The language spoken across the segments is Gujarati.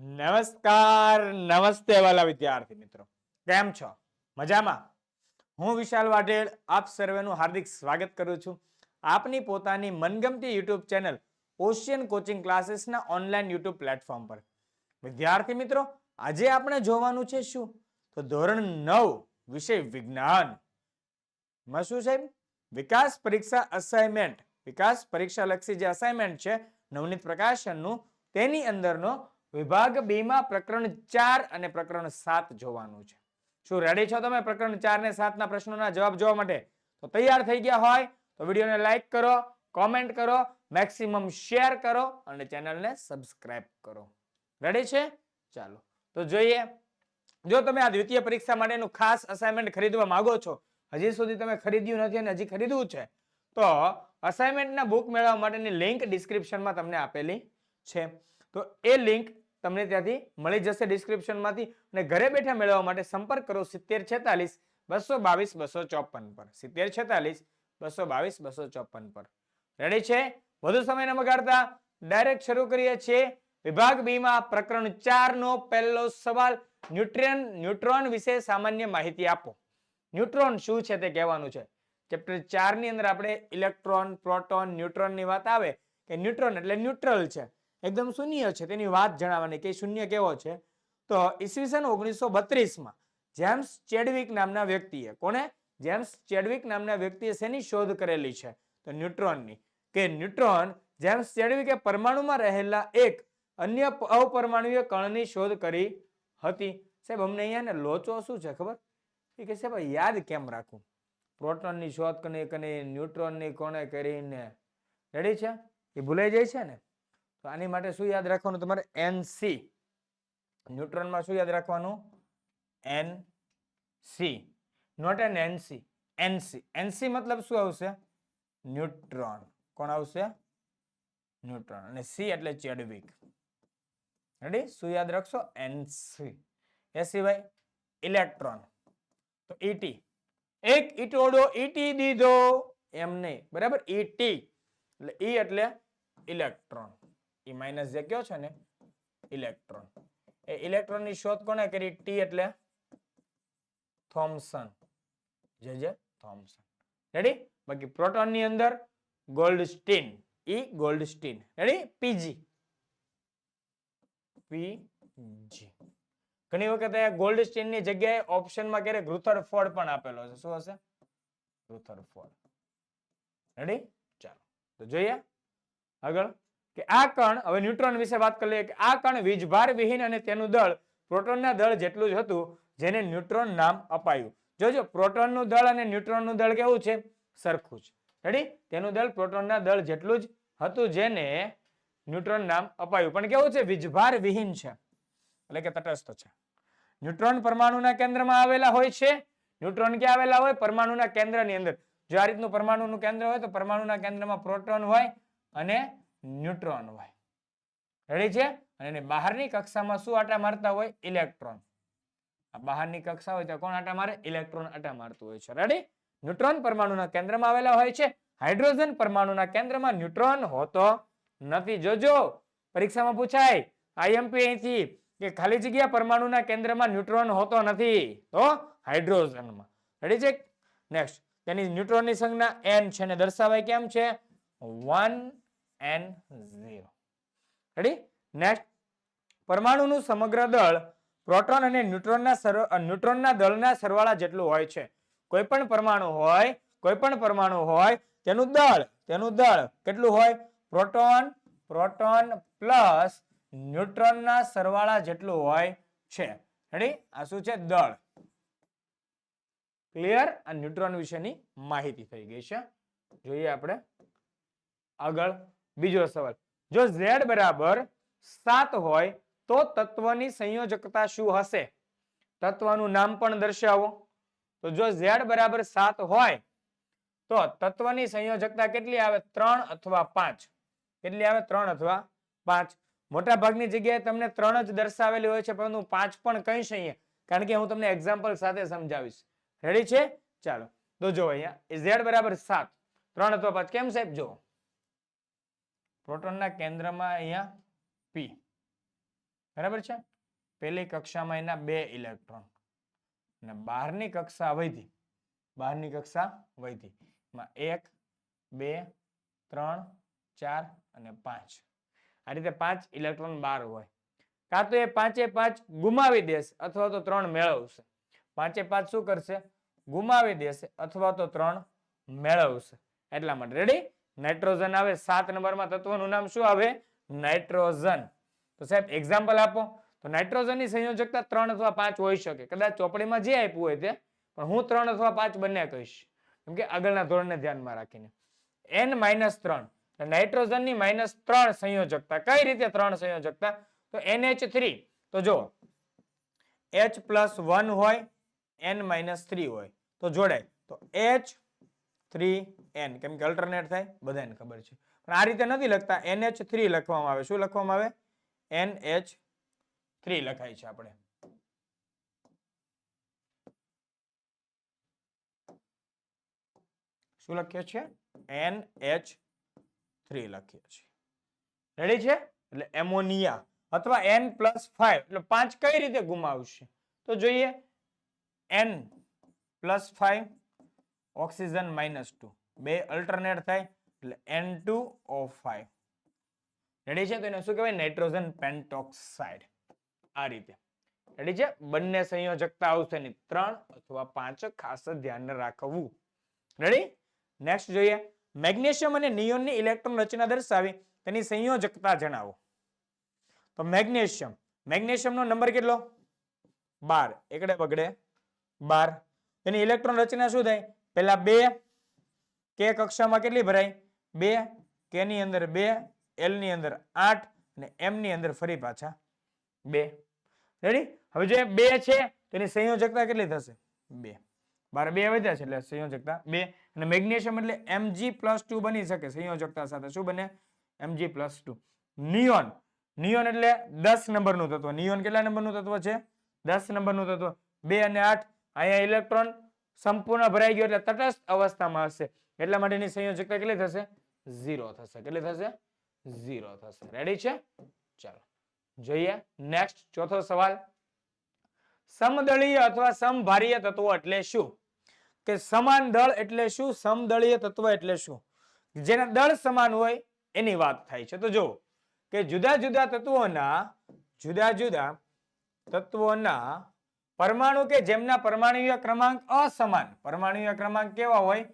નમસ્કાર નમસ્તે વાલા વિદ્યાર્થી મિત્રો, કેમ છો? મજામાં? હું વિશાલ વાઢેર આપ સર્વેનું હાર્દિક સ્વાગત કરું છું આપની પોતાની મનગમતી યુટ્યુબ ચેનલ ઓશિયન કોચિંગ ક્લાસીસના ઓનલાઈન યુટ્યુબ પ્લેટફોર્મ પર. વિદ્યાર્થી મિત્રો, આજે આપણે જોવાનું છે શું? તો ધોરણ 9 વિષય વિજ્ઞાન માં શું છે? વિકાસ પરીક્ષા અસાઇનમેન્ટ. વિકાસ પરીક્ષા લક્ષી જે અસાઇનમેન્ટ છે નવનીત પ્રકાશનનું, તેની અંદરનો વિભાગ 2 માં પ્રકરણ 4 અને પ્રકરણ 7 જોવાનું છે. શું રેડી છો તમે પ્રકરણ 4 ને 7 ના પ્રશ્નોના જવાબ જોવા માટે? તો તૈયાર થઈ ગયા હોય તો વિડીયોને લાઈક કરો, કોમેન્ટ કરો, મેક્સિમમ શેર કરો અને ચેનલને સબસ્ક્રાઇબ કરો. રેડી છે? ચાલો તો જોઈએ. જો તમે આ દ્વિતીય પરીક્ષા માટેનું ખાસ અસાઇનમેન્ટ ખરીદવા માંગો છો, હજી સુધી તમે ખરીદ્યું નથી અને હજી ખરીદવું છે, તો અસાઇનમેન્ટના બુક મેળવવા માટેની લિંક ડિસ્ક્રિપ્શનમાં તમને આપેલી છે. તો એ લિંક તમને ત્યાંથી મળી જશે ડિસ્ક્રિપ્શનમાંથી, અને ઘરે બેઠા મેળવવા માટે સંપર્ક કરો 7046 222 254 પર. 7046 222 254 પર. રેડી છે? વધુ સમય ન બગાડતા ડાયરેક્ટ શરૂ કરીએ છીએ. વિભાગ 2 માં પ્રકરણ 4 નો પહેલો સવાલ, ન્યુટ્રોન વિશે સામાન્ય માહિતી આપો. ન્યુટ્રોન શું છે તે કહેવાનું છે. ચેપ્ટર 4 ની અંદર આપણે ઇલેક્ટ્રોન, પ્રોટોન, ન્યુટ્રોન ની વાત આવે કે ન્યુટ્રોન એટલે ન્યુટ્રલ છે, એકદમ શૂન્ય છે, તેની વાત જણાવવાની કે શૂન્ય કેવો છે. તો ઈસવીસન 1932 માં જેમ્સ ચેડવિક નામના વ્યક્તિએ, કોને? જેમ્સ ચેડવિક નામના વ્યક્તિએ શેની શોધ કરેલી છે? તો ન્યુટ્રોનની. કે ન્યુટ્રોન જેમ્સ ચેડવિકે પરમાણુમાં રહેલા એક અન્ય અપરમાણુય કણની શોધ કરી હતી. સાહેબ અમને અહીંયા ને લોચો શું છે ખબર? એ કે સાહેબ યાદ કેમ રાખવું? પ્રોટોનની શોધ કરી, ન્યુટ્રોનની કોણે કરીને, રેડી છે? એ ભૂલાઈ જાય છે ને. તો આની માટે શું યાદ રાખવાનું તમારે? NC. ન્યુટ્રોનમાં શું યાદ રાખવાનું? NC, not an NC. NC. NC મતલબ શું આવશે? ન્યુટ્રોન. કોણ આવશે? ન્યુટ્રોન. અને C એટલે ચેડવિક. રેડી? શું યાદ રાખશો? NC. એ સિવાય ઇલેક્ટ્રોન તો ET. એક ઈટોડો ઈટી દીધો, એમ નહીં, બરાબર? ET એટલે E એટલે ઇલેક્ટ્રોન. E માઇનસ જે કયો છે ને ઇલેક્ટ્રોન. એ ઇલેક્ટ્રોન ની શોધ કોને કરી? T એટલે થોમ્સન. જે થોમ્સન. રેડી? બાકી પ્રોટોન ની અંદર ગોલ્ડસ્ટીન. E ગોલ્ડસ્ટીન. રેડી? PG. ઘણી વખત ગોલ્ડસ્ટીન ની જગ્યાએ ઓપ્શનમાં ક્યારેક રુથરફોર્ડ પણ આપેલો છે. શું હશે? રુથરફોર્ડ. રેડી? ચાલો તો જોઈએ આગળ કે આ કણ, હવે ન્યુટ્રોન વિશે વાત કરી લઈએ કે આ કણ વીજભાર વિહીન અને તેનું દળ પ્રોટોનના દળ જેટલું જ હતું, જેને ન્યુટ્રોન નામ અપાયું. જોજો, પ્રોટોનનું દળ અને ન્યુટ્રોનનું દળ કેવું છે? સરખું છે. રેડી? તેનું દળ પ્રોટોનના દળ જેટલું જ હતું, જેને ન્યુટ્રોન નામ અપાયું. પણ કેવું છે? વીજભાર વિહીન છે, એટલે કે તટસ્થ છે. ન્યુટ્રોન પરમાણુના કેન્દ્રમાં આવેલા હોય છે. ન્યુટ્રોન ક્યાં આવેલા હોય? પરમાણુના કેન્દ્રની અંદર. જો આ રીતનું પરમાણુનું કેન્દ્ર હોય તો પરમાણુના કેન્દ્રમાં પ્રોટોન હોય અને ન્યુટ્રોન હોય. રેડી છે? અને એની બહારની કક્ષામાં શું આટા મારતા હોય? ઇલેક્ટ્રોન. આ બહારની કક્ષા હોય તો કોણ આટા મારે? ઇલેક્ટ્રોન આટા મારતું હોય છે. રેડી? ન્યુટ્રોન પરમાણુના કેન્દ્રમાં આવેલા હોય છે. હાઇડ્રોજન પરમાણુના કેન્દ્રમાં ન્યુટ્રોન હોતો નથી. જોજો, પરીક્ષામાં પૂછાય IMP અહીંથી કે ખાલી જગ્યા પરમાણુના કેન્દ્રમાં ન્યુટ્રોન હોતો નથી, તો હાઇડ્રોજનમાં. રેડી છે? નેક્સ્ટ, તેની ન્યુટ્રોનની સંજ્ઞા n છે ને દર્શાવાય કેમ છે? 1n0. રેડી? નેક્સ્ટ, પરમાણુનું સમગ્ર દળ પ્રોટોન અને ન્યુટ્રોનના દળના સરવાળા જેટલું હોય છે. કોઈ પણ પરમાણુ હોય તેનું દળ કેટલું હોય? પ્રોટોન પ્લસ ન્યુટ્રોનના સરવાળા જેટલું હોય છે. રેડી? આ શું છે? દળ. ક્લિયર? આ ન્યુટ્રોન વિશેની માહિતી થઈ ગઈ છે. જોઈએ આપણે આગળ બીજો સવાલ. જો Z બરાબર 7 હોય તો તત્વની સંયોજકતા શું હશે? તત્વનું નામ પણ દર્શાવો. તો જો Z બરાબર 7 હોય તો તત્વની સંયોજકતા કેટલી આવે? 3 અથવા 5. કેટલી આવે? 3 અથવા 5. મોટા ભાગની જગ્યાએ તમને 3 જ દર્શાવેલી હોય છે, પરંતુ 5 પણ કહીશ અહીંયા, કારણ કે હું તમને એક્ઝામ્પલ સાથે સમજાવીશ. રેડી છે? ચાલો તો જો અહીંયા Z બરાબર 7, 3 અથવા 5. કેમ સાહેબ? જો, પ્રોટોનના કેન્દ્રમાં અહીંયા P, બરાબર છે. પહેલી કક્ષામાં એના 2 ઇલેક્ટ્રોન અને બહારની કક્ષા વધી, બહારની કક્ષા વધી એમાં 1 2 3 4 અને 5. આ રીતે 5 ઇલેક્ટ્રોન બહાર હોય. કાં તો એ 5 ગુમાવી દેશે અથવા તો 3 મેળવશે. 5 શું કરશે? ગુમાવી દેશે અથવા તો 3 મેળવશે. એટલા માટે રેડી. નાઇટ્રોજન આવે 7 નંબરમાં. તત્વનું નામ શું આવે? નાઇટ્રોજન. તો સાહેબ એક્ઝામ્પલ આપો. તો નાઇટ્રોજનની સંયોજકતા 3 અથવા 5 હોઈ શકે. કદાચ ચોપડીમાં જે આપ્યું હોય તે, પણ હું 3 અથવા 5 બંને કહીશ, કેમ કે આગળના ધોરણને ધ્યાનમાં રાખીને. N-3 નાઇટ્રોજનની -3 સંયોજકતા. કઈ રીતે 3 સંયોજકતા? તો NH3 તો જો H+1 હોય, N-3 હોય તો જોડાય તો H3N, કેમ કે અલ્ટરનેટ થાય, બધાને ખબર છે. પણ આ રીતે નથી લખતા, NH3 લખવામાં આવે. શું લખવામાં આવે? NH3 લખાય છે. આપણે શું લખીએ છીએ? NH3 લખીએ છીએ. રેડી છે? એટલે એમોનિયા અથવા N+5 એટલે 5 કઈ રીતે ગુમાવશે? તો જોઈએ N+5 ઓક્સિજન -2 બે અલ્ટરનેટ થાય એટલે N2O5. રેડી છે? તો એને શું કહેવાય? નાઇટ્રોજન પેન્ટોક્સાઇડ. આ રીતે રેડી છે? બંને સંયોજકતા આવશે ની 3 અથવા 5 ખાસ ધ્યાન રાખવું. રેડી? નેક્સ્ટ જોઈએ મેગ્નેશિયમ અને નિયોનની ઇલેક્ટ્રોન રચના દર્શાવી તેની સંયોજકતા જણાવો. તો મેગ્નેશિયમનો નંબર કેટલો? 12. એકડે બગડે 12. તેની ઇલેક્ટ્રોન રચના શું થાય? પહેલા 2 કે કક્ષામાં કેટલી ભરાય? 2 કે ની અંદર 2, L ની અંદર 8 અને M ની અંદર ફરી પાછા 2. રેડી? હવે જે 2 છે તેની સંયોજકતા કેટલી થશે? 2. 12 2 વધ્યા છે એટલે સંયોજકતા 2. અને મેગ્નેશિયમ એટલે Mg+2 બની શકે સંયોજકતા સાથે. શું બને? Mg+2. નિયોન એટલે 10 નંબરનું તત્વ. નિયોન કેટલા નંબરનું તત્વ છે? 10 નંબરનું તત્વ. 2 અને 8 અહીંયા ઇલેક્ટ્રોન સંપૂર્ણ ભરાઈ ગયો એટલે તટસ્થ અવસ્થામાં હશે. એટલા માટેની સંયોજકતા કેટલી થશે? 0 થશે. કેટલી થશે? 0 થશે. રેડી છે? ચાલો જોઈએ નેક્સ્ટ ચોથો સવાલ. સમદળીય અથવા સમભારીય તત્વો એટલે શું? કે સમાન દળ એટલે શું? સમદળીય તત્વ એટલે શું? જેના દળ સમાન હોય એની વાત થાય છે. તો જો કે જુદા જુદા તત્વોના પરમાણુ કે જેમના પરમાણુય ક્રમાંક અસમાન. પરમાણુય ક્રમાંક કેવા હોય?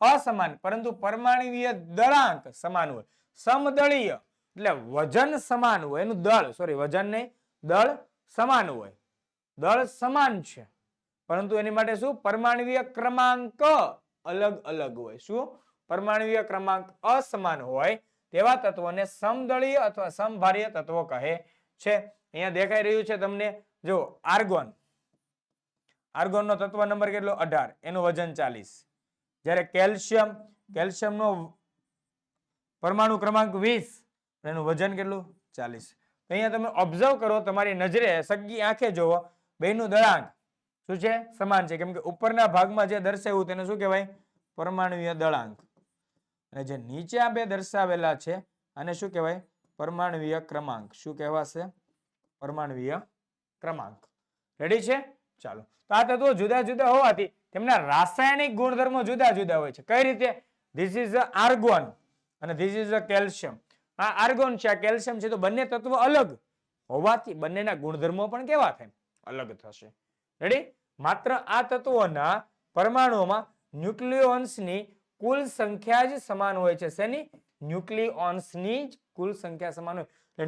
અસમાન, પરંતુ પરમાણુય દળાંક સમાન હોય. સમદળીય એટલે વજન સમાન હોય. એનું દળ વજન નહીં, દળ સમાન હોય. દળ સમાન છે પરંતુ એની માટે શું? પરમાણુય ક્રમાંક અલગ અલગ હોય. શું? પરમાણુય ક્રમાંક અસમાન હોય તેવા તત્વોને સમદળીય અથવા સમભારીય તત્વો કહે છે. અહીંયા દેખાઈ રહ્યું છે તમને, જો આર્ગોન. આર્ગોનનો તત્વ નંબર કેટલો? 18. એનું વજન 40. જ્યારે કેલ્શિયમનો પરમાણુ ક્રમાંક 20. એનું વજન કેટલું? 40. તો અહીંયા તમે ઓબ્ઝર્વ કરો, તમારી નજરે સગી આંખે જોવો, બેનું દળાંક શું છે? સમાન છે. કેમ કે ઉપરના ભાગમાં જે દર્શાવ્યું તેને શું કહેવાય? પરમાણુય દળાંક. અને જે નીચે આ બે દર્શાવેલા છે આને શું કહેવાય? પરમાણુય ક્રમાંક. શું કહેવાશે? પરમાણુય ક્રમાંક. રેડી છે? ચાલો. તો આ તત્વો જુદા જુદા હોવાથી તેમના રાસાયણિક ગુણધર્મો જુદા જુદા હોય છે. કઈ રીતે? ધીસ ઇઝ આર્ગોન અને ધીસ ઇઝ કેલ્શિયમ. આ આર્ગોન છે, આ કેલ્શિયમ છે. તો બંને તત્વો અલગ હોવાથી બંનેના ગુણધર્મો પણ કેવા થાય? અલગ થશે. રેડી? માત્ર આ તત્વોના પરમાણુઓમાં ન્યુક્લિયોન્સની કુલ સંખ્યા જ સમાન હોય છે. શેની? ન્યુક્લિયોન્સની જ કુલ સંખ્યા સમાન હોય. એટલે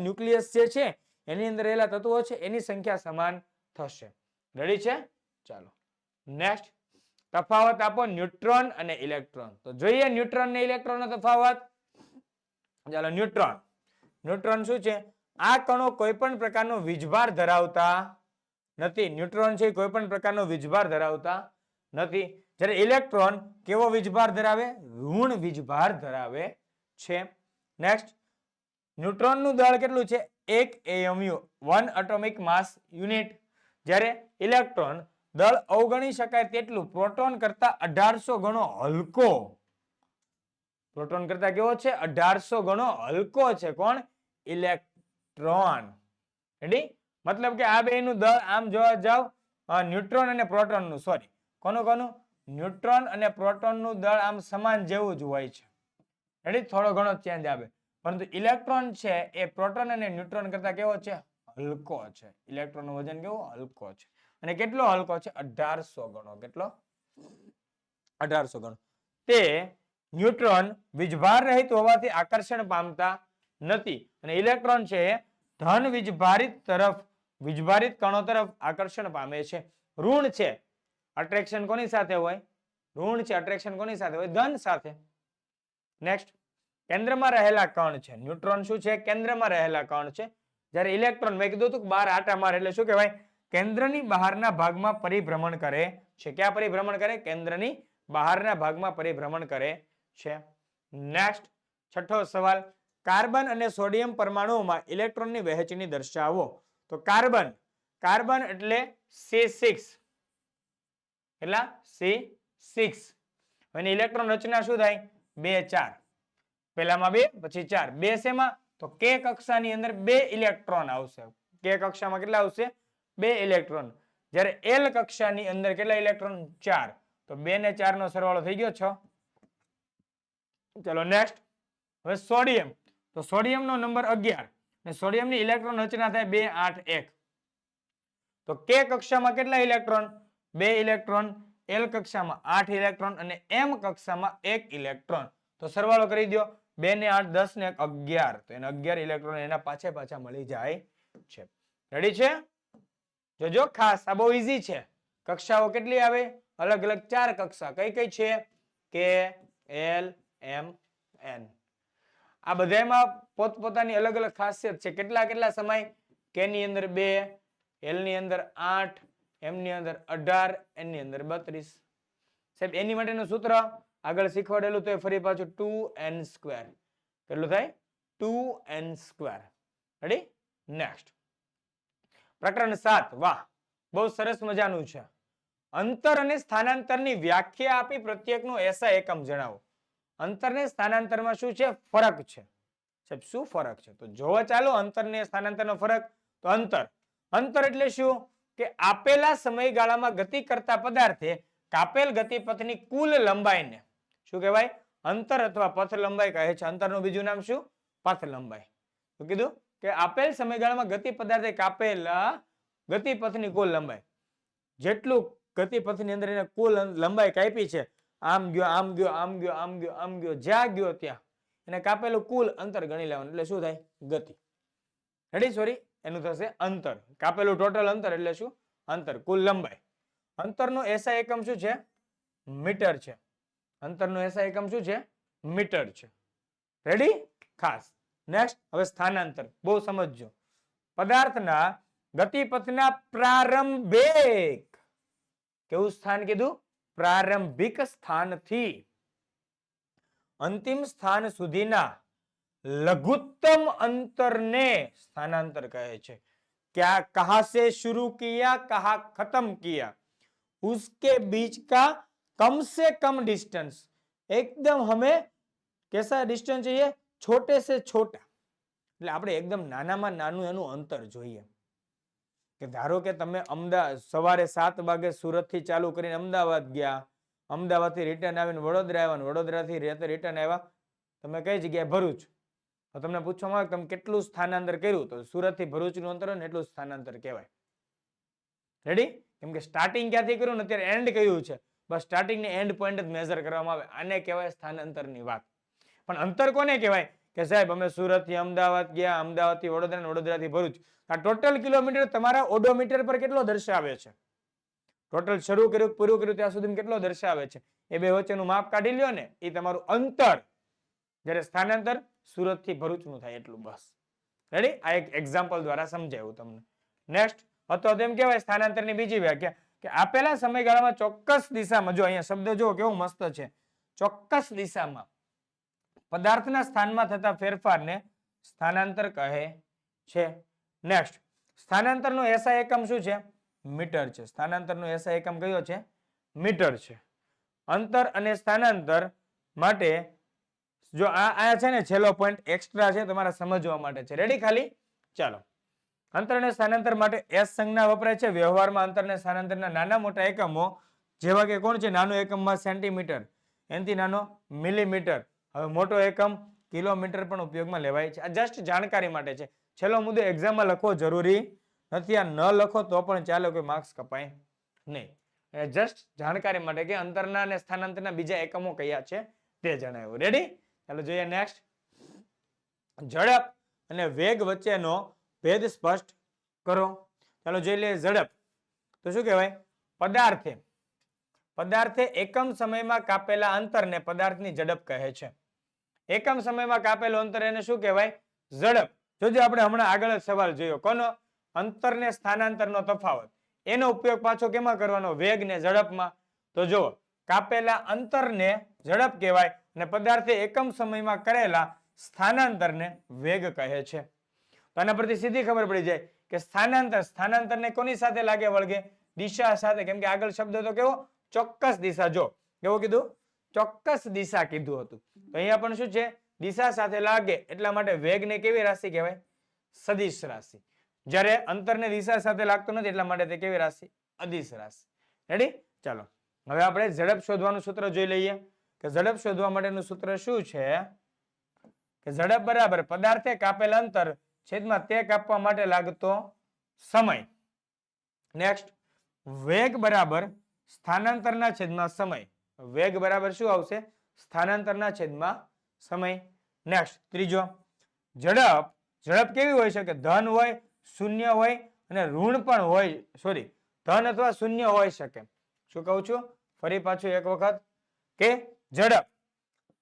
ન્યુક્લિયસ જે છે એની અંદર રહેલા તત્વો છે એની સંખ્યા સમાન થશે. રેડી છે? ચાલો નેક્સ્ટ તફાવત આપો ન્યુટ્રોન અને ઇલેક્ટ્રોન. તો જોઈએ ન્યુટ્રોન અને ઇલેક્ટ્રોનનો તફાવત. ચાલો ન્યુટ્રોન શું છે? આ કણો કોઈ પણ પ્રકારનો વીજભાર ધરાવતા નથી. ન્યુટ્રોન છે કોઈ પણ પ્રકારનો વીજભાર ધરાવતા નથી. જ્યારે ઇલેક્ટ્રોન કેવો વીજભાર ધરાવે? ઋણ વીજભાર ધરાવે છે. નેક્સ્ટ ન્યુટ્રોનનું દળ કેટલું છે? 1 AMU 1 એટોમિક માસ યુનિટ. જ્યારે ઇલેક્ટ્રોન દળ અવગણી શકાય તેટલું પ્રોટોન કરતા 1800 ગણો હલકો. પ્રોટોન કરતા કેવો છે? 1800 ગણો હલકો છે. કોણ? ઇલેક્ટ્રોન. રેડી? મતલબ કે આ બેનું દળ આમ જોવા જાવ ન્યુટ્રોન અને પ્રોટોનનું, સોરી કોનું ન્યુટ્રોન અને પ્રોટોનનું દળ આમ સમાન જેવું જ હોય છે. રેડી? થોડો ઘણો ચેન્જ આવે, પરંતુ ઇલેક્ટ્રોન છે એ પ્રોટોન અને ન્યુટ્રોન કરતા કેવો છે? હલકો છે. ઇલેક્ટ્રોનનું વજન કેવું? હલકો છે. અને કેટલો હલકો છે? 1800 ગણો. કેટલો? 1800 ગણો. તે ન્યુટ્રોન વીજભાર રહિત હોવાથી આકર્ષણ પામતા નથી અને ઇલેક્ટ્રોન છે ધન વીજભારિત કણો તરફ આકર્ષણ પામે છે. ઋણ છે અટ્રેક્શન કોની સાથે હોય? ઋણ છે અટ્રેક્શન કોની સાથે હોય? ધન સાથે. નેક્સ્ટ, કેન્દ્રમાં રહેલા કણ છે. ન્યુટ્રોન શું છે? કેન્દ્રમાં રહેલા કણ છે. જ્યારે ઇલેક્ટ્રોન મેં કીધું હતું કે 12 આટા મારે એટલે શું કહેવાય? કેન્દ્રની બહારના ભાગમાં પરિભ્રમણ કરે છે. ક્યાં પરિભ્રમણ કરે? કેન્દ્રની બહારના ભાગમાં પરિભ્રમણ કરે છે. નેક્સ્ટ, છઠ્ઠો સવાલ, કાર્બન અને સોડિયમ પરમાણુઓમાં ઇલેક્ટ્રોનની વહેંચણી દર્શાવો. તો કાર્બન એટલે C6. કેટલા? C6. એની ઇલેક્ટ્રોન રચના શું થાય? 2 4. પહેલામાં 2 પછી 4. 2 શેમાં? તો k કક્ષાની અંદર 2 ઇલેક્ટ્રોન આવશે. k કક્ષામાં કેટલા આવશે? 2 ઇલેક્ટ્રોન. જ્યારે l કક્ષાની અંદર કેટલા ઇલેક્ટ્રોન? 4. તો 2 ને 4 નો સરવાળો થઈ ગયો 6. ચલો નેક્સ્ટ, હવે સોડિયમ. તો સોડિયમનો નંબર 11 અને સોડિયમની ઇલેક્ટ્રોન રચના થાય 2 8 1. તો k કક્ષામાં કેટલા ઇલેક્ટ્રોન? 2 ઇલેક્ટ્રોન. l કક્ષામાં 8 ઇલેક્ટ્રોન અને m કક્ષામાં 1 ઇલેક્ટ્રોન. તો સરવાળો કરી દો. 2 ને 8 10 ને 11. તો એને 11 ઇલેક્ટ્રોન એના પાછા મળી જાય છે. રેડી છે? જોજો ખાસ, આ બહુ ઈઝી છે. કક્ષાઓ કેટલી આવે? અલગ અલગ 4 કક્ષા. કઈ છે? k l m n. આ બધામાં પોતપોતાની અલગ અલગ ખાસિયત છે. કેટલા સમાય? k ની અંદર 2, l ની અંદર 8, m ની અંદર 18, n ની અંદર 32. સાહેબ એની માટેનું સૂત્ર આગળ શીખવાડેલું તો ફરી પાછું 2n². કેટલું થાય? 2n². રેડી? નેક્સ્ટ, પ્રકરણ 7. વાહ, બહુ સરસ મજાનું છે. અંતર અને સ્થાનાંતરની વ્યાખ્યા આપી પ્રત્યેકનો એસઆઈ એકમ જણાવો. અંતર ને સ્થાનાંતરમાં શું છે? ફરક છે. સાહેબ શું ફરક છે? તો જોવા ચાલો અંતર ને સ્થાનાંતરનો ફરક. તો અંતર એટલે શું? કે આપેલા સમયગાળામાં ગતિ કરતા પદાર્થે કાપેલ ગતિપથની કુલ લંબાઈને શું કહેવાય? અંતર અથવા પથ લંબાઈ કહે છે. અંતરનું બીજું નામ શું? પથ લંબાઈ. તો કીધું કે આપેલ સમયગાળામાં ગતિ પદાર્થે કાપેલા ગતિપથની કુલ લંબાઈ. જેટલું ગતિપથની અંદર એને કુલ લંબાઈ કાપી છે, આમ ગયો આમ ગયો આમ ગયો આમ ગયો આમ ગયો, જ્યાં ગયો ત્યાં એને કાપેલું કુલ અંતર ગણી લેવાનું. એટલે શું થાય? ગતિ. રેડી? સોરી, એનું થશે અંતર. કાપેલું ટોટલ અંતર એટલે શું? અંતર, કુલ લંબાઈ. અંતરનો એસઆઈ એકમ શું છે? મીટર છે. અંતરનો એસઆઈ એકમ શું છે? મીટર છે. રેડી? ખાસ. નેક્સ્ટ, હવે સ્થાનાંતર. બહુ સમજજો. પદાર્થના ગતિપથના પ્રારંભિક, કેવું સ્થાન કીધું? પ્રારંભિક સ્થાનથી અંતિમ સ્થાન સુધીના लघुत्तम अंतर ने स्थानांतर कहे छे। क्या कहां से शुरू किया, कहां खत्म किया, उसके बीच का कम से कम डिस्टेंस, एकदम हमें कैसा डिस्टेंस चाहिए? छोटे से छोटा. એટલે આપણે એકદમ નાનામાં નાનું એનું અંતર જોઈએ. કે ધારો કે તમે સવારે 7 વાગે સુરત થી ચાલુ કરીને અમદાવાદ ગયા, અમદાવાદથી રિટર્ન આવીને વડોદરા આવ્યા, વડોદરાથી રિટર્ન આવ્યા તમે કઈ જગ્યાએ? ભરૂચ. તો તમને પૂછવામાં આવે તમે કેટલું સ્થાનાંતર કર્યું? તો સુરતથી ભરૂચનું અંતર હોય ને એટલું સ્થાનાંતર કહેવાય. રેડી? કેમ કે સ્ટાર્ટિંગ ક્યાંથી કર્યું ને અત્યારે એન્ડ કયું છે, બસ સ્ટાર્ટિંગ ને એન્ડ પોઈન્ટ જ મેઝર કરવામાં આવે. આને કહેવાય સ્થાનાંતરની વાત. પણ અંતર કોને કહેવાય? કે સાહેબ અમે સુરતથી અમદાવાદ ગયા, અમદાવાદથી વડોદરા, વડોદરાથી ભરૂચ. આ ટોટલ કિલોમીટર તમારા ઓડોમીટર પર કેટલો દર્શાવે છે? ટોટલ શરૂ કર્યું પૂરું કર્યું ત્યાં સુધી કેટલો દર્શાવે છે? એ બે વચ્ચેનું માપ કાઢી લ્યો ને, એ તમારું અંતર. જ્યારે સ્થાનાંતર સુરતથી ભરૂચનું થાય એટલું, બસ. રેડી? આ એક એક્ઝામ્પલ દ્વારા સમજાયું તમને. નેક્સ્ટ, અથવા તેમ કહેવાય સ્થાનાંતરની બીજી વ્યાખ્યા કે આપેલા સમયગાળામાં ચોક્કસ દિશામાં, જો અહીંયા શબ્દ જો કેવો મસ્ત છે, ચોક્કસ દિશામાં પદાર્થના સ્થાનમાં થતા ફેરફારને સ્થાનાંતર કહે છે. નેક્સ્ટ, સ્થાનાંતરનો એસઆઈ એકમ શું છે? મીટર છે. સ્થાનાંતરનો એસઆઈ એકમ કયો છે? મીટર છે. અંતર અને સ્થાનાંતર માટે જો આ છે ને છેલ્લો પોઈન્ટ એક્સ્ટ્રા છે તમારા સમજવા માટે છે. રેડી? ખાલી ચાલો અંતર અને સ્થાનાંતર માટે એસ સંજ્ઞા વપરાય છે. વ્યવહારમાં અંતર અને સ્થાનાંતરના નાના મોટા એકમો જેવા કે કોણ છે? નાનો એકમમાં સેન્ટીમીટર, એનાથી નાનો મિલીમીટર, હવે મોટો એકમ કિલોમીટર પણ ઉપયોગમાં લેવાય છે. આ જસ્ટ જાણકારી માટે છે. છેલ્લો મુદ્દો એક્ઝામમાં લખવો જરૂરી નથી. આ ન લખો તો પણ ચાલે, કોઈ માર્ક્સ કપાય નહીં. જસ્ટ જાણકારી માટે કે અંતરના અને સ્થાનાંતરના બીજા એકમો કયા છે તે જણાવ્યું. રેડી? ચાલો જોઈએ નેક્સ્ટ. ઝડપ અને વેગ વચ્ચેનો ભેદ સ્પષ્ટ કરો. ચાલો જોઈ લઈએ ઝડપ. તો શું કહેવાય? પદાર્થે એકમ સમયમાં કાપેલા અંતરને પદાર્થની ઝડપ કહે છે. એકમ સમયમાં કાપેલું અંતર એને શું કહેવાય? ઝડપ. જોજો આપણે હમણાં આગળ જ સવાલ જોયો. કોનો? અંતર ને સ્થાનાંતરનો તફાવત. એનો ઉપયોગ પાછો કેમાં કરવાનો? વેગ ને ઝડપમાં. તો જો કાપેલા અંતરને ઝડપ કહેવાય અને પદાર્થે એકમ સમયમાં કરેલા સ્થાનાંતરને વેગ કહે છે. તો આના પરથી સીધી ખબર પડી જાય કે સ્થાનાંતરને કોની સાથે લાગે વળગે? દિશા સાથે. કેમ કે આગળ શબ્દ તો કેવો? ચોક્કસ દિશા. જો કેવું કીધું? ચોક્કસ દિશા કીધું હતું. તો અહીંયા પણ શું છે? દિશા સાથે લાગે, એટલા માટે વેગને કેવી રાશિ કહેવાય? સદિશ રાશિ. જ્યારે અંતરને દિશા સાથે લાગતો નથી એટલા માટે તે કેવી રાશિ? અદિશ રાશિ. રેડી? ચાલો હવે આપણે ઝડપ શોધવાનું સૂત્ર જોઈ લઈએ કે ઝડપ શોધવા માટેનું સૂત્ર શું છે? કે ઝડપ બરાબર પદાર્થે કાપેલ અંતર છેદમાં તે કાપવા માટે લાગતો સમય. નેક્સ્ટ, વેગ બરાબર સ્થાનાંતરના છેદમાં સમય. વેગ બરાબર શું આવશે? સ્થાનાંતરના છેદમાં સમય. નેક્સ્ટ, ત્રીજો, ઝડપ કેવી હોઈ શકે? ધન હોય, શૂન્ય હોય અને ઋણ પણ હોય. સોરી, ધન અથવા શૂન્ય હોઈ શકે. શું કહું છું? ફરી પાછું એક વખત કે ઝડપ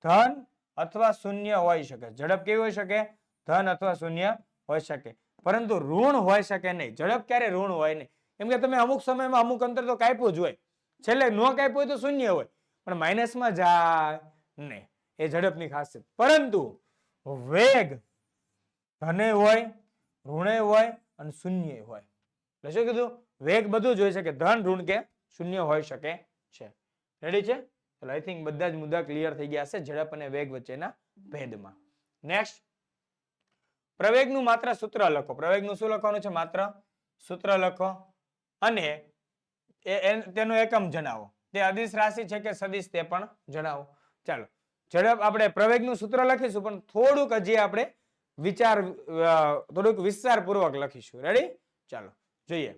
ધન અથવા શૂન્ય હોઈ શકે. ઝડપ કેવી હોઈ શકે? ધન અથવા શૂન્ય હોઈ શકે, પરંતુ ઋણ હોઈ શકે નહીં. ઝડપ ક્યારે ઋણ હોય નહીં? કેમ કે તમે અમુક સમયમાં અમુક અંતર તો કાપ્યું જ હોય, છેલ્લે ન કાપ્યું હોય તો શૂન્ય હોય, પણ માઇનસમાં જાય નહીં. એ ઝડપની ખાસિયત. પરંતુ વેગ ધને હોય, ઋણે હોય અને શૂન્ય હોય. એટલે શું કીધું? વેગ બધું જ હોઈ શકે, ધન, ઋણ કે શૂન્ય હોઈ શકે છે. રેડી છે? ચલો આઈ થિંક બધા જ મુદ્દા ક્લિયર થઈ ગયા હશે ઝડપ અને વેગ વચ્ચેના ભેદમાં. નેક્સ્ટ, પ્રવેગનું માત્ર સૂત્ર લખો. પ્રવેગનું શું લખવાનું છે? માત્ર સૂત્ર લખો અને તેનો એકમ જણાવો. તે અદિશ રાશિ છે કે સદિશ તે પણ જણાવો. ચાલો ઝડપ આપણે પ્રવેગનું સૂત્ર લખીશું, પણ થોડુંક હજી આપણે થોડુંક વિસ્તારપૂર્વક લખીશું. રેડી? ચાલો જોઈએ.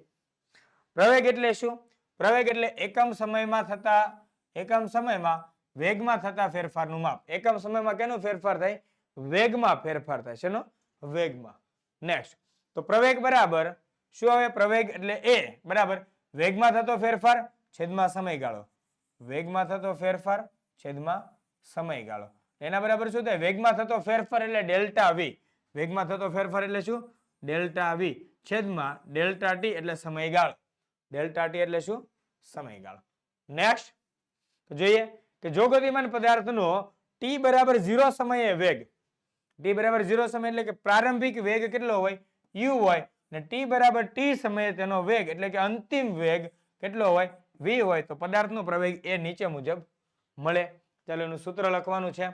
પ્રવેગ એટલે શું? પ્રવેગ એટલે એકમ સમયમાં વેગમાં થતા ફેરફારનું માપ. એકમ સમયમાં કેનો ફેરફાર થાય? વેગમાં ફેરફાર થાય. શેનો? વેગમાં. નેક્સ્ટ, તો પ્રવેગ બરાબર શું આવે? પ્રવેગ એટલે એ બરાબર વેગમાં થતો ફેરફાર છેદમાં સમયગાળો. વેગમાં થતો ફેરફાર છેદમાં સમયગાળો. એના બરાબર શું થાય? વેગમાં થતો ફેરફાર એટલે ડેલ્ટા વી. વેગમાં થતો ફેરફાર એટલે શું? ડેલ્ટા વી છેદમાં ડેલ્ટા ટી એટલે સમયગાળો. ડેલ્ટા ટી એટલે શું? સમયગાળો. નેક્સ્ટ જોઈએ કે જો ગતિમાન પદાર્થનો ટી બરાબર 0 સમયે વેગ, ટી બરાબર 0 સમય એટલે કે પ્રારંભિક વેગ કેટલો હોય? u હોય, ને ટી બરાબર ટી સમયે તેનો વેગ એટલે કે અંતિમ વેગ કેટલો હોય? v હોય, તો પદાર્થનો પ્રવેગ એ નીચે મુજબ મળે. ચાલો એનું સૂત્ર લખવાનું છે.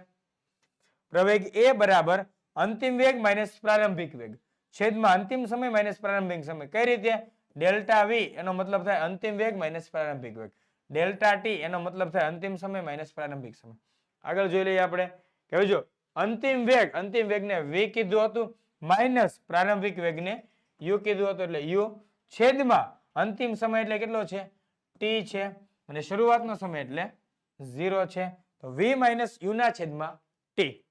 પ્રવેગ એ બરાબર અંતિમ વેગ માઇનસ પ્રારંભિક વેગ છેદમાં અંતિમ સમય માઇનસ પ્રારંભિક સમય. કઈ રીતે? ડેલ્ટા વી એનો મતલબ થાય અંતિમ વેગ માઇનસ પ્રારંભિક વેગ. ડેલ્ટા ટી એનો મતલબ થાય અંતિમ સમય માઇનસ પ્રારંભિક સમય. આગળ જોઈ લઈએ આપણે કે જો અંતિમ વેગને v કીધું હતું, માઇનસ પ્રારંભિક વેગને u કીધું હતું, એટલે u છેદમાં અંતિમ સમય એટલે કેટલો છે? t છે, અને શરૂઆતનો સમય એટલે 0 છે. તો v માઇનસ u ના છેદમાં t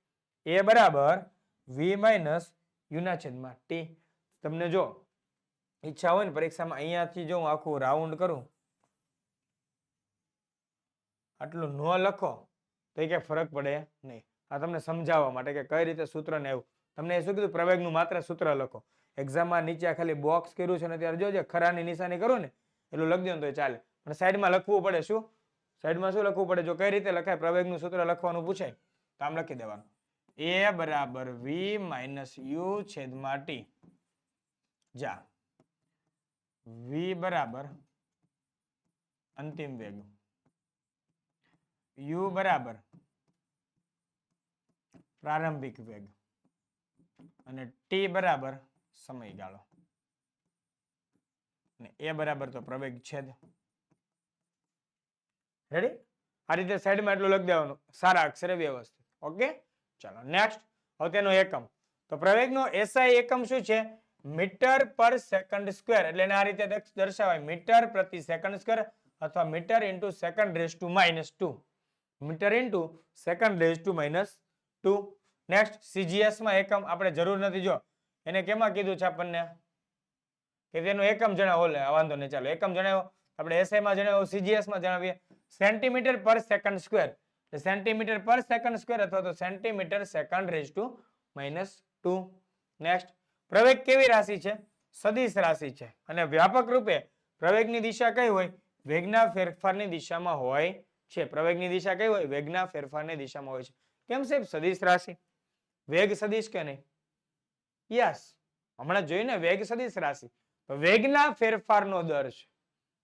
એ બરાબર v માઇનસ u ના છેદમાં t. તમને જો ઈચ્છા હોય ને પરીક્ષામાં અહીંયાથી જો હું આખું રાઉન્ડ કરું, આટલું ન લખો તો એ કઈ ફરક પડે નહીં. આ તમને સમજાવવા માટે કે કઈ રીતે સૂત્ર ને એવું. તમને શું કીધું? પ્રવેગનું માત્ર સૂત્ર લખો. એક્ઝામમાં નીચે ખાલી બોક્સ કર્યું છે ને ત્યારે જોજે ખરાની નિશાની કરું ને એટલું લખી દો તો ચાલે, પણ સાઈડમાં લખવું પડે. શું સાઈડમાં શું લખવું પડે? જો કઈ રીતે લખાય પ્રવેગનું સૂત્ર લખવાનું પૂછાય તો આમ લખી દેવાનું, એ બરાબર v માઇનસ u છેદમાં t. જા v બરાબર અંતિમ વેગ, u બરાબર પ્રારંભિક વેગ અને t બરાબર સમયગાળો. અને એ બરાબર તો પ્રવેગ છેદ. રેડી? આ રીતે સાઈડમાં એટલું લખી દેવાનું સારા અક્ષરે વ્યવસ્થિત. ઓકે, ચાલો નેક્સ્ટ. હવે તેનો એકમ. તો પ્રવેગનો એસઆઈ એકમ શું છે? મીટર પર સેકન્ડ સ્ક્વેર. એટલે એને આ રીતે દર્શાવાય મીટર પ્રતિ સેકન્ડ સ્ક્વેર અથવા metre into second raise to -2. Metre into second raise to -2. Next CGS માં એકમ આપણે જરૂર નથી. જો એને કેમાં કીધું છે આપણને કે તેનો એકમ જણાવો. લે વાંધો નહીં, ચાલો એકમ જણાવો. આપણે એસઆઈ માં જણાવો, સીજીએસ માં જણાવીએ centimetre per second square. Centimetre per second square અથવા તો centimetre second raise to -2. Next પ્રવેગ કેવી રાશિ છે? સદિશ રાશિ છે. અને વ્યાપક રૂપે પ્રવેગની દિશા કઈ હોય? વેગના ફેરફારની દિશામાં હોય છે. પ્રવેગની દિશા કઈ હોય? વેગના ફેરફારની દિશામાં હોય છે. કેમ સાહેબ સદિશ રાશિ? વેગ સદિશ કે નહીં? યસ, હમણાં જોયું ને, વેગ સદિશ રાશિ. તો વેગના ફેરફારનો દર છે.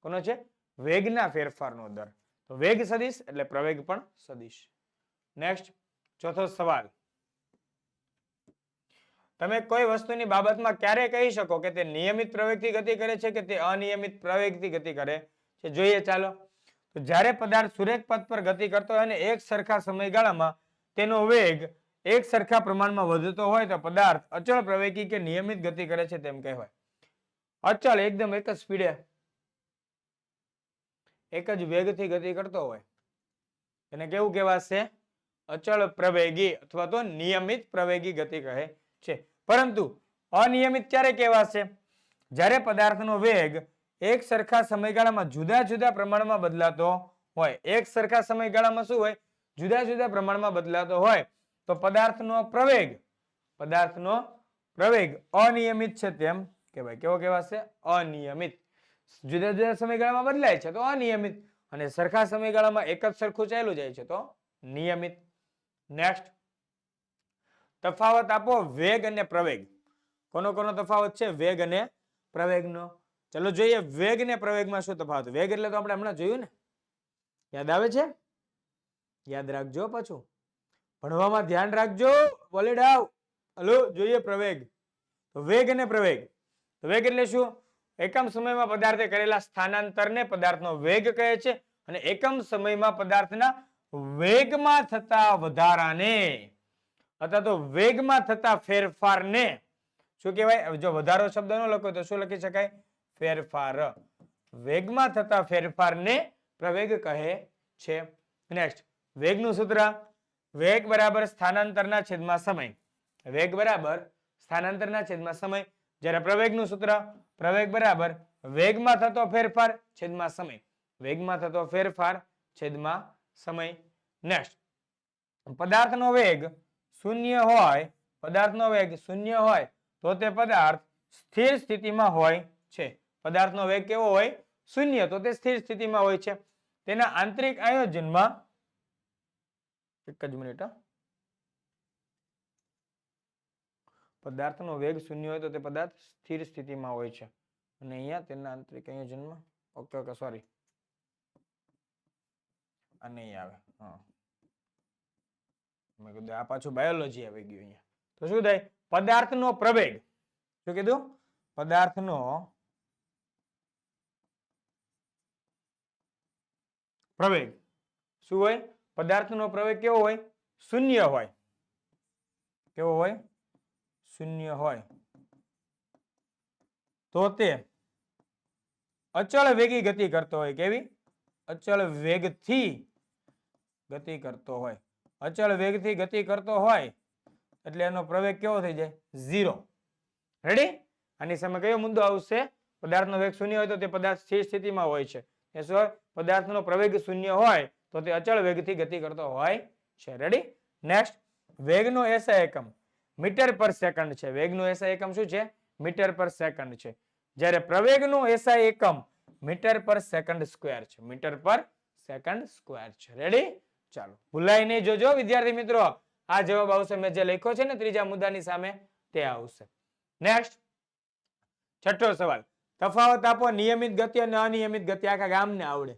કોનો છે? વેગના ફેરફારનો દર. તો વેગ સદિશ એટલે પ્રવેગ પણ સદિશ. નેક્સ્ટ ચોથો સવાલ. તમે કોઈ વસ્તુની બાબતમાં ક્યારે કહી શકો કે તે નિયમિત પ્રવેગથી ગતિ કરે છે કે તે અનિયમિત પ્રવેગથી ગતિ કરે છે? જોઈએ ચાલો. તો જ્યારે પદાર્થ સુરેખ પથ પર ગતિ કરતો હોય અને એક સરખા સમયગાળામાં તેનો વેગ એક સરખા પ્રમાણમાં વધતો હોય તો પદાર્થ અચળ પ્રવેગી કે નિયમિત ગતિ કરે છે તેમ કહેવાય. અચળ એકદમ એક જ સ્પીડે એક જ વેગથી ગતિ કરતો હોય એને કેવું કહેવાશે? અચળ પ્રવેગી અથવા તો નિયમિત પ્રવેગી ગતિ કહે છે. પરંતુ અનિયમિત ક્યારે કહેવાશે? જ્યારે પદાર્થનો વેગ એક સરખા સમયગાળામાં જુદા જુદા પ્રમાણમાં બદલાતો હોય. એક સરખા સમયગાળામાં શું હોય? જુદા જુદા પ્રમાણમાં બદલાતો હોય તો પદાર્થનો પ્રવેગ અનિયમિત છે તેમ કહેવાય. કેવો કહેવાશે? અનિયમિત. જુદા જુદા સમયગાળામાં બદલાય છે તો અનિયમિત, અને સરખા સમયગાળામાં એક જ સરખું ચાલ્યું જાય છે તો નિયમિત. નેક્સ્ટ તફાવત આપો વેગ અને પ્રવેગ. કોનો તફાવત છે? વેગ અને પ્રવેગનો. ચલો જોઈએ વેગ અને પ્રવેગમાં શું તફાવત. વેગ એટલે તો આપણે હમણાં જોયું ને, યાદ આવે છે? યાદ રાખજો, પાછું ભણવામાં ધ્યાન રાખજો. વોલેડાવ હલો, જોઈએ પ્રવેગ. તો વેગ અને પ્રવેગ. તો વેગ એટલે શું? એકમ સમયમાં પદાર્થે કરેલા સ્થાનાંતરને પદાર્થનો વેગ કહે છે. અને એકમ સમયમાં પદાર્થના વેગમાં થતા વધારાને અથવા તો વેગમાં થતા ફેરફારને શું કહેવાય? જો વધારો શબ્દ ન લખો તો શું લખી શકાય? ફેરફાર. વેગમાં થતા ફેરફારને પ્રવેગ કહે છે. નેક્સ્ટ વેગનું સૂત્ર. વેગ બરાબર સ્થાનાંતરના છેદમાં સમય. વેગ બરાબર સ્થાનાંતરના છેદમાં સમય. જ્યારે પ્રવેગનું સૂત્ર પ્રવેગ બરાબર વેગમાં થતો ફેરફાર છેદમાં સમય. વેગમાં થતો ફેરફાર છેદમાં સમય. નેક્સ્ટ પદાર્થનો વેગ શૂન્ય હોય, પદાર્થનો વેગ શૂન્ય હોય તો તે પદાર્થ સ્થિર સ્થિતિમાં હોય છે. પદાર્થનો વેગ કેવો હોય? શૂન્ય, તો તે સ્થિર સ્થિતિમાં હોય છે. તેના આંતરિક આયોજનમાં એક જ મિનિટ, પદાર્થનો વેગ શૂન્ય હોય તો તે પદાર્થ સ્થિર સ્થિતિમાં હોય છે. અને અહીંયા તેના આંતરિક આયોજનમાં ઓકે સોરી આ નહીં આવે. હા, મેં કીધું આ પાછું બાયોલોજી આવી ગયું અહીંયા. તો શું થાય? પદાર્થનો પ્રવેગ. શું કીધું? પદાર્થનો પ્રવેગ શું હોય? પદાર્થનો પ્રવેગ કેવો હોય? શૂન્ય હોય. કેવો હોય? શૂન્ય હોય. તો તે અચળ વેગી ગતિ કરતો હોય. કેવી? અચળ વેગથી ગતિ કરતો હોય. અચળ વેગથી ગતિ કરતો હોય એટલે એનો પ્રવેગ કેવો થઈ જાય? 0. રેડી? આની સામે કયો મુદ્દો આવશે? પદાર્થનો વેગ શૂન્ય હોય તો તે પદાર્થ સ્થિર સ્થિતિમાં હોય છે. એ શું? પદાર્થનો પ્રવેગ શૂન્ય હોય તો તે અચળ વેગથી ગતિ કરતો હોય છે. રેડી? નેક્સ્ટ વેગનો એસઆઈ એકમ મીટર પર સેકન્ડ છે. વેગનો એસઆઈ એકમ શું છે? મીટર પર સેકન્ડ છે. જ્યારે પ્રવેગનો એસઆઈ એકમ મીટર પર સેકન્ડ સ્ક્વેર છે. મીટર પર સેકન્ડ સ્ક્વેર છે. રેડી? ચાલો ભૂલાઈ નહીં જોજો વિદ્યાર્થી મિત્રો. આ જવાબ આવશે મેં જે લખ્યો છે ને ત્રીજા મુદ્દાની સામે તે આવશે. નેક્સ્ટ છઠ્ઠો સવાલ. તફાવત આપો નિયમિત ગતિ અને અનિયમિત ગતિ. આખા ગામને આવડે.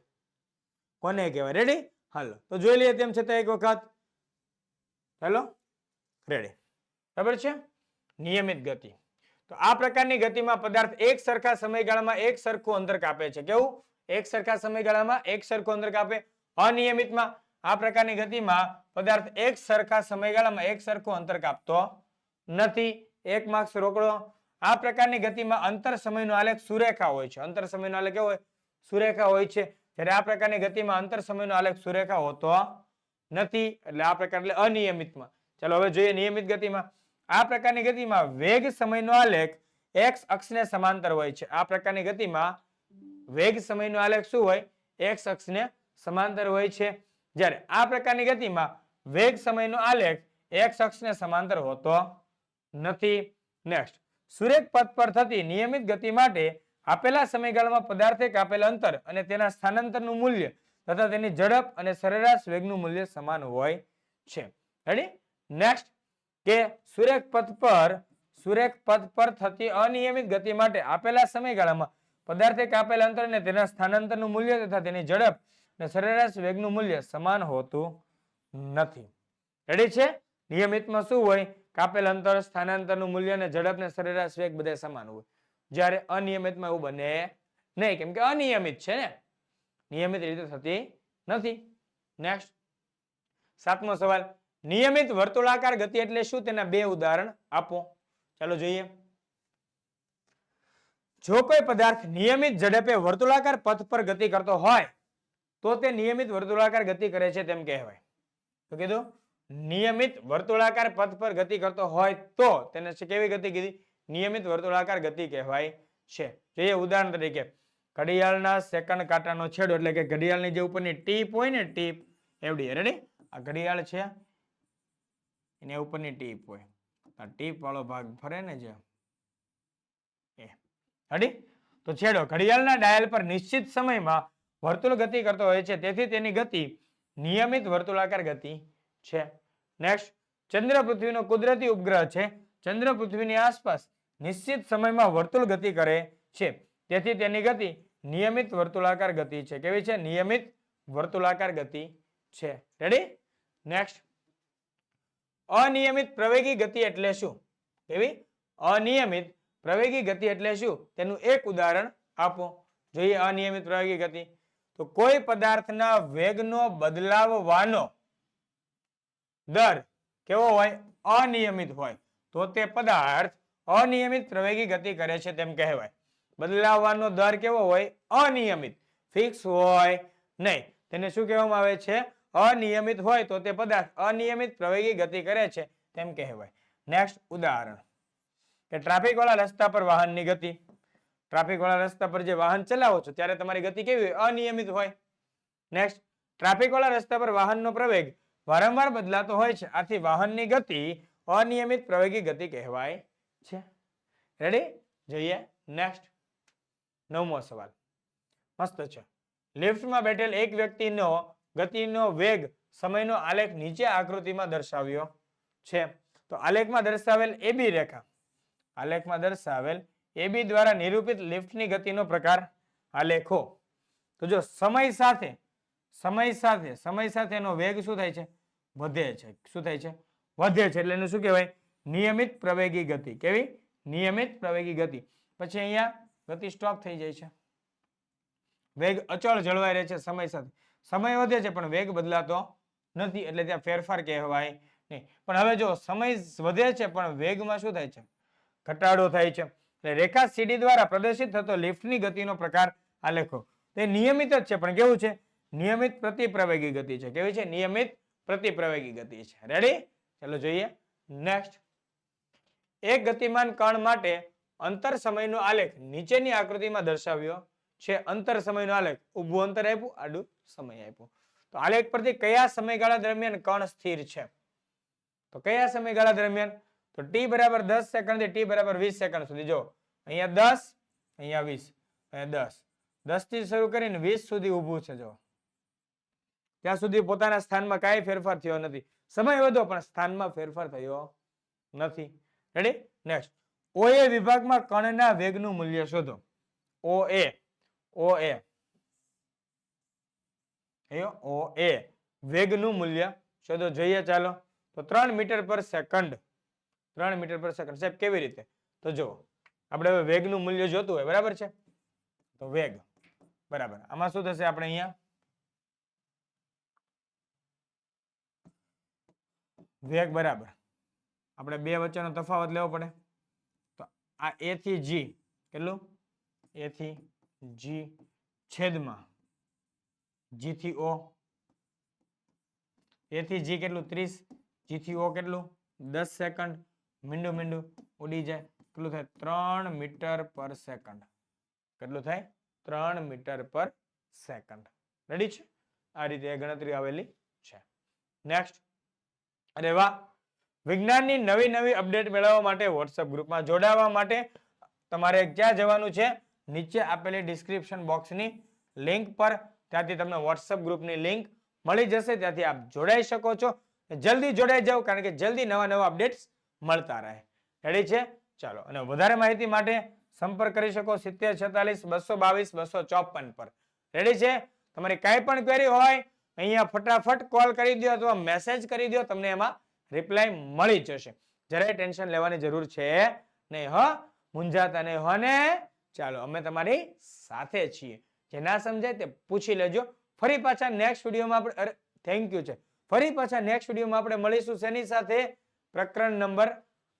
કોને કહેવાય? રેડી? હાલો તો જોઈ લઈએ તેમ છતાં એક વખત. ચાલો રેડી? બરાબર છે? નિયમિત ગતિ. તો આ પ્રકારની ગતિમાં પદાર્થ એક સરખા સમયગાળામાં એક સરખું અંતર કાપે છે. કેવું? એક સરખા સમયગાળામાં એક સરખું અંતર કાપે. અનિયમિતમાં આ પ્રકારની ગતિમાં પદાર્થ એક સરખા સમયગાળામાં એક સરખું અંતર કાપતો નથી. એક માર્ક્સ રોકડો. આ પ્રકારની ગતિમાં અંતર સમયનો આલેખ સુરેખા હોય છે. અંતર સમયનો આલેખ કેવો હોય? સુરેખા હોય છે. જ્યારે આ પ્રકારની ગતિમાં અંતર સમયનો આલેખ સુરેખા હોતો નથી. એટલે આ પ્રકાર એટલે અનિયમિતમાં. ચાલો હવે જોઈએ નિયમિત ગતિમાં. આ પ્રકારની ગતિમાં વેગ સમયનો આલેખ x અક્ષને સમાંતર હોય છે. આ પ્રકારની ગતિમાં વેગ સમયનો આલેખ શું હોય? x અક્ષને સમાંતર હોય છે. જ્યારે આ પ્રકારની ગતિમાં વેગ સમયનો આલેખ x અક્ષને સમાંતર હોતો નથી. નેક્સ્ટ, સુરેખ પથ પર થતી નિયમિત ગતિ માટે આપેલા સમયગાળામાં પદાર્થે કાપેલ અંતર અને તેના સ્થાનાંતરનું મૂલ્ય તથા તેની ઝડપ અને સરેરાશ વેગનું મૂલ્ય સમાન હોય છે. રેડી? નેક્સ્ટ, કે સુરેખ પથ પર થતી અનિયમિત ગતિ માટે આપેલા સમયગાળામાં પદાર્થે કાપેલ અંતર અને તેના સ્થાનાંતરનું મૂલ્ય તથા તેની ઝડપ અને સરેરાશ વેગનું મૂલ્ય સમાન હોતું નથી. રેડી છે? નિયમિતમાં શું હોય? કાપેલ અંતર, સ્થાનાંતરનું મૂલ્ય અને ઝડપ ને સરેરાશ વેગ બધા સમાન હોય. જ્યારે અનિયમિતમાં એવું બને નહીં, કેમ કે અનિયમિત છે ને, નિયમિત રીતે થતી નથી. નેક્સ્ટ, 7મો સવાલ, નિયમિત વર્તુળાકાર ગતિ એટલે શું? તેના બે ઉદાહરણ આપો. ચાલો જોઈએ. જો કોઈ પદાર્થ નિયમિત ઝડપે વર્તુળાકાર પથ પર ગતિ કરતો હોય તો તે નિયમિત વર્તુળાકાર ગતિ કરે છે તેમ કહેવાય. તો કીધું નિયમિત વર્તુળાકાર પથ પર ગતિ કરતો હોય તો તેને કેવી ગતિ કીધી? નિયમિત વર્તુળાકાર ગતિ કહેવાય છે. જોઈએ ઉદાહરણ તરીકે, ઘડિયાળના સેકન્ડ કાંટાનો છેડો એટલે કે ઘડિયાળની જે ઉપરની ટીપ હોય ને, ટીપ એવડી. રેડી? આ ઘડિયાળ છે, એની ઉપરની ટીપ હોય. આ ટીપ વાળો ભાગ ફરે ને જે એ. રેડી? તો છેડો ઘડિયાળના ડાયલ પર નિશ્ચિત સમયમાં વર્તુળ ગતિ કરતો હોય છે, તેથી તેની ગતિ નિયમિત વર્તુળાકાર ગતિ છે. નેક્સ્ટ, ચંદ્ર પૃથ્વીનો કુદરતી ઉપગ્રહ છે. ચંદ્ર પૃથ્વીની આસપાસ નિશ્ચિત સમયમાં વર્તુળ ગતિ કરે છે, તેથી તેની ગતિ નિયમિત વર્તુળાકાર ગતિ છે. કેવી છે? નિયમિત વર્તુળાકાર ગતિ છે. રેડી? નેક્સ્ટ, અનિયમિત પ્રવેગી ગતિ એટલે શું? કેવી? અનિયમિત પ્રવેગી ગતિ એટલે શું? તેનું એક ઉદાહરણ આપો. જોઈએ અનિયમિત પ્રવેગી ગતિ. તો કોઈ પદાર્થના વેગનો બદલાવવાનો દર કેવો હોય? અનિયમિત હોય તો તે પદાર્થ અનિયમિત પ્રવેગી ગતિ કરે છે તેમ કહેવાય. બદલાવવાનો દર કેવો હોય? અનિયમિત, ફિક્સ હોય નહીં. તેને શું કહેવામાં આવે છે? અનિયમિત હોય તો તે પદાર્થ અનિયમિત પ્રવેગી ગતિ કરે છે તેમ કહેવાય. નેક્સ્ટ ઉદાહરણ, કે ટ્રાફિક વાળા રસ્તા પર વાહનની ગતિ. ટ્રાફિક વાળા રસ્તા પર જે વાહન ચલાવો છો ત્યારે તમારી ગતિ કેવી હોય? અનિયમિત હોય. નેક્સ્ટ, ટ્રાફિક વાળા રસ્તા પર વાહનનો પ્રવેગ વારંવાર બદલાતો હોય છે, આથી વાહનની ગતિ અનિયમિત પ્રવેગી ગતિ કહેવાય છે. રેડી? જોઈએ નેક્સ્ટ, 9મો સવાલ. મસ્ત છે. લિફ્ટમાં બેઠેલ એક વ્યક્તિનો ગતિનો વેગ સમયનો આલેખ નીચે આકૃતિમાં દર્શાવ્યો છે. તો આલેખમાં દર્શાવેલ એબી રેખા, આલેખમાં દર્શાવેલ એબી દ્વારા નિરૂપિત લિફ્ટની ગતિનો પ્રકાર આલેખો. તો જો સમય સાથે એનો વેગ શું થાય છે? વધે છે. શું થાય છે? વધે છે. એટલે એનું શું કહેવાય? નિયમિત પ્રવેગી ગતિ. કેવી? નિયમિત પ્રવેગી ગતિ. પછી અહીંયા ગતિ સ્ટોપ થઈ જાય છે. વેગ અચળ જળવાઈ રહે છે સમય સાથે. સમય વધે છે પણ વેગ બદલાતો નથી, એટલે ત્યાં ફેરફાર કહેવાય નહીં. પણ હવે જો સમય વધે છે પણ વેગમાં શું થાય છે? ઘટાડો થાય છે. એટલે રેખા સીડી દ્વારા પ્રદર્શિત થતો લિફ્ટની ગતિનો પ્રકાર આલેખો. તે નિયમિત જ છે પણ કેવું છે? નિયમિત પ્રતિપ્રવેગી ગતિ છે. કેવી છે? નિયમિત પ્રતિપ્રવેગી ગતિ છે. રેડી? ચાલો જોઈએ નેક્સ્ટ. એક ગતિમાન કણ માટે અંતર સમયનો આલેખ નીચેની આકૃતિમાં દર્શાવ્યો છે. અંતર સમયનો આલેખ, ઊભું અંતર આપ્યું, આડું સમય આપ્યું. તો આલેખ પરથી કયા સમયગાળા દરમિયાન કણ સ્થિર છે? તો કયા સમયગાળા દરમિયાન? તો t બરાબર 10 સેકન્ડ થી t બરાબર 20 સેકન્ડ સુધી. જો અહીંયા 10, અહીંયા 20, અહીંયા 10. 10 થી શરૂ કરીને 20 સુધી ઊભું છે. જો ત્યાં સુધી પોતાના સ્થાનમાં કાંઈ ફેરફાર થયો નથી. સમય વધો પણ સ્થાનમાં ફેરફાર થયો નથી. રેડી? નેક્સ્ટ, OA વિભાગમાં કણના વેગનું મૂલ્ય શોધો. OA વેગનું મૂલ્ય શોધો. જોઈએ ચાલો. તો 3 મીટર પર સેકન્ડ. 3 મીટર પર સેકન્ડ. સાહેબ કેવી રીતે? તો જો આપણે હવે વેગનું મૂલ્ય જોતું હોય, બરાબર છે? તો વેગ બરાબર આમાં શું થશે? આપણે અહીંયા વેગ બરાબર આપણે બે વચ્ચેનો તફાવત લેવો પડે. તો આ a થી g કેટલું? a થી g છેદમાં g થી o. a થી g કેટલું? 30. g થી o કેટલું? 10 સેકન્ડ. મીંડું મીંડું ઉડી જાય. કેટલું થાય? 3 મીટર પર સેકન્ડ. કેટલું થાય? 3 મીટર પર સેકન્ડ. રેડી છે? આ રીતે ગણતરી આવેલી છે. નેક્સ્ટ. અરે વાહ, વિજ્ઞાનની નવી નવી અપડેટ મેળવવા માટે વોટ્સએપ ગ્રુપમાં જોડાવા માટે તમારે ક્યાં જવાનું છે? નીચે આપેલી ડિસ્ક્રિપ્શન બોક્સની લિંક પર, ત્યાંથી તમને વોટ્સએપ ગ્રુપની લિંક મળી જશે, ત્યાંથી આપ જોડાઈ શકો છો. જલ્દી જોડાઈ જાઓ, કારણ કે જલ્દી નવા નવા અપડેટ્સ મળતા રહે. રેડી છે? ચાલો, અને વધારે માહિતી માટે સંપર્ક કરી શકો 7046 222 254 પર. રેડી છે? તમારી કાંઈ પણ ક્વેરી હોય અહીંયા ફટાફટ કોલ કરી દો અથવા મેસેજ કરી દો, તમને એમાં રિપ્લાય મળી જશે. જરાય ટેન્શન લેવાની જરૂર છે નહીં. હો, મૂંઝાતા નહીં હો ને? ચાલો, અમે તમારી સાથે છીએ. જે ના સમજાય તે પૂછી લેજો. ફરી પાછા નેક્સ્ટ વિડીયોમાં આપણે થેન્ક યુ છે. ફરી પાછા નેક્સ્ટ વિડીયોમાં આપણે મળીશું. શેની સાથે? પ્રકરણ નંબર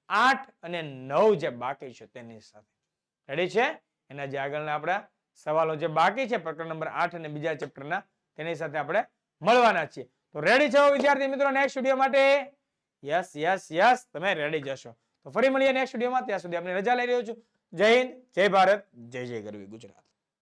8 અને 9 જે બાકી છે તેની સાથે. રેડી છે? એના જે આગળના આપણા સવાલો જે બાકી છે પ્રકરણ નંબર 8 અને બીજા ચેપ્ટરના, તેની સાથે આપણે મળવાના છીએ. તો રેડી છો વિદ્યાર્થી મિત્રો નેક્સ્ટ વિડીયો માટે? યસ યસ યસ, તમે રેડી જશો. તો ફરી મળીએ નેક્સ્ટ વિડીયોમાં. ત્યાં સુધી આપણે રજા લઈ રહ્યો છું. જય હિન્દ, જય ભારત, જય જય ગરવી ગુજરાત.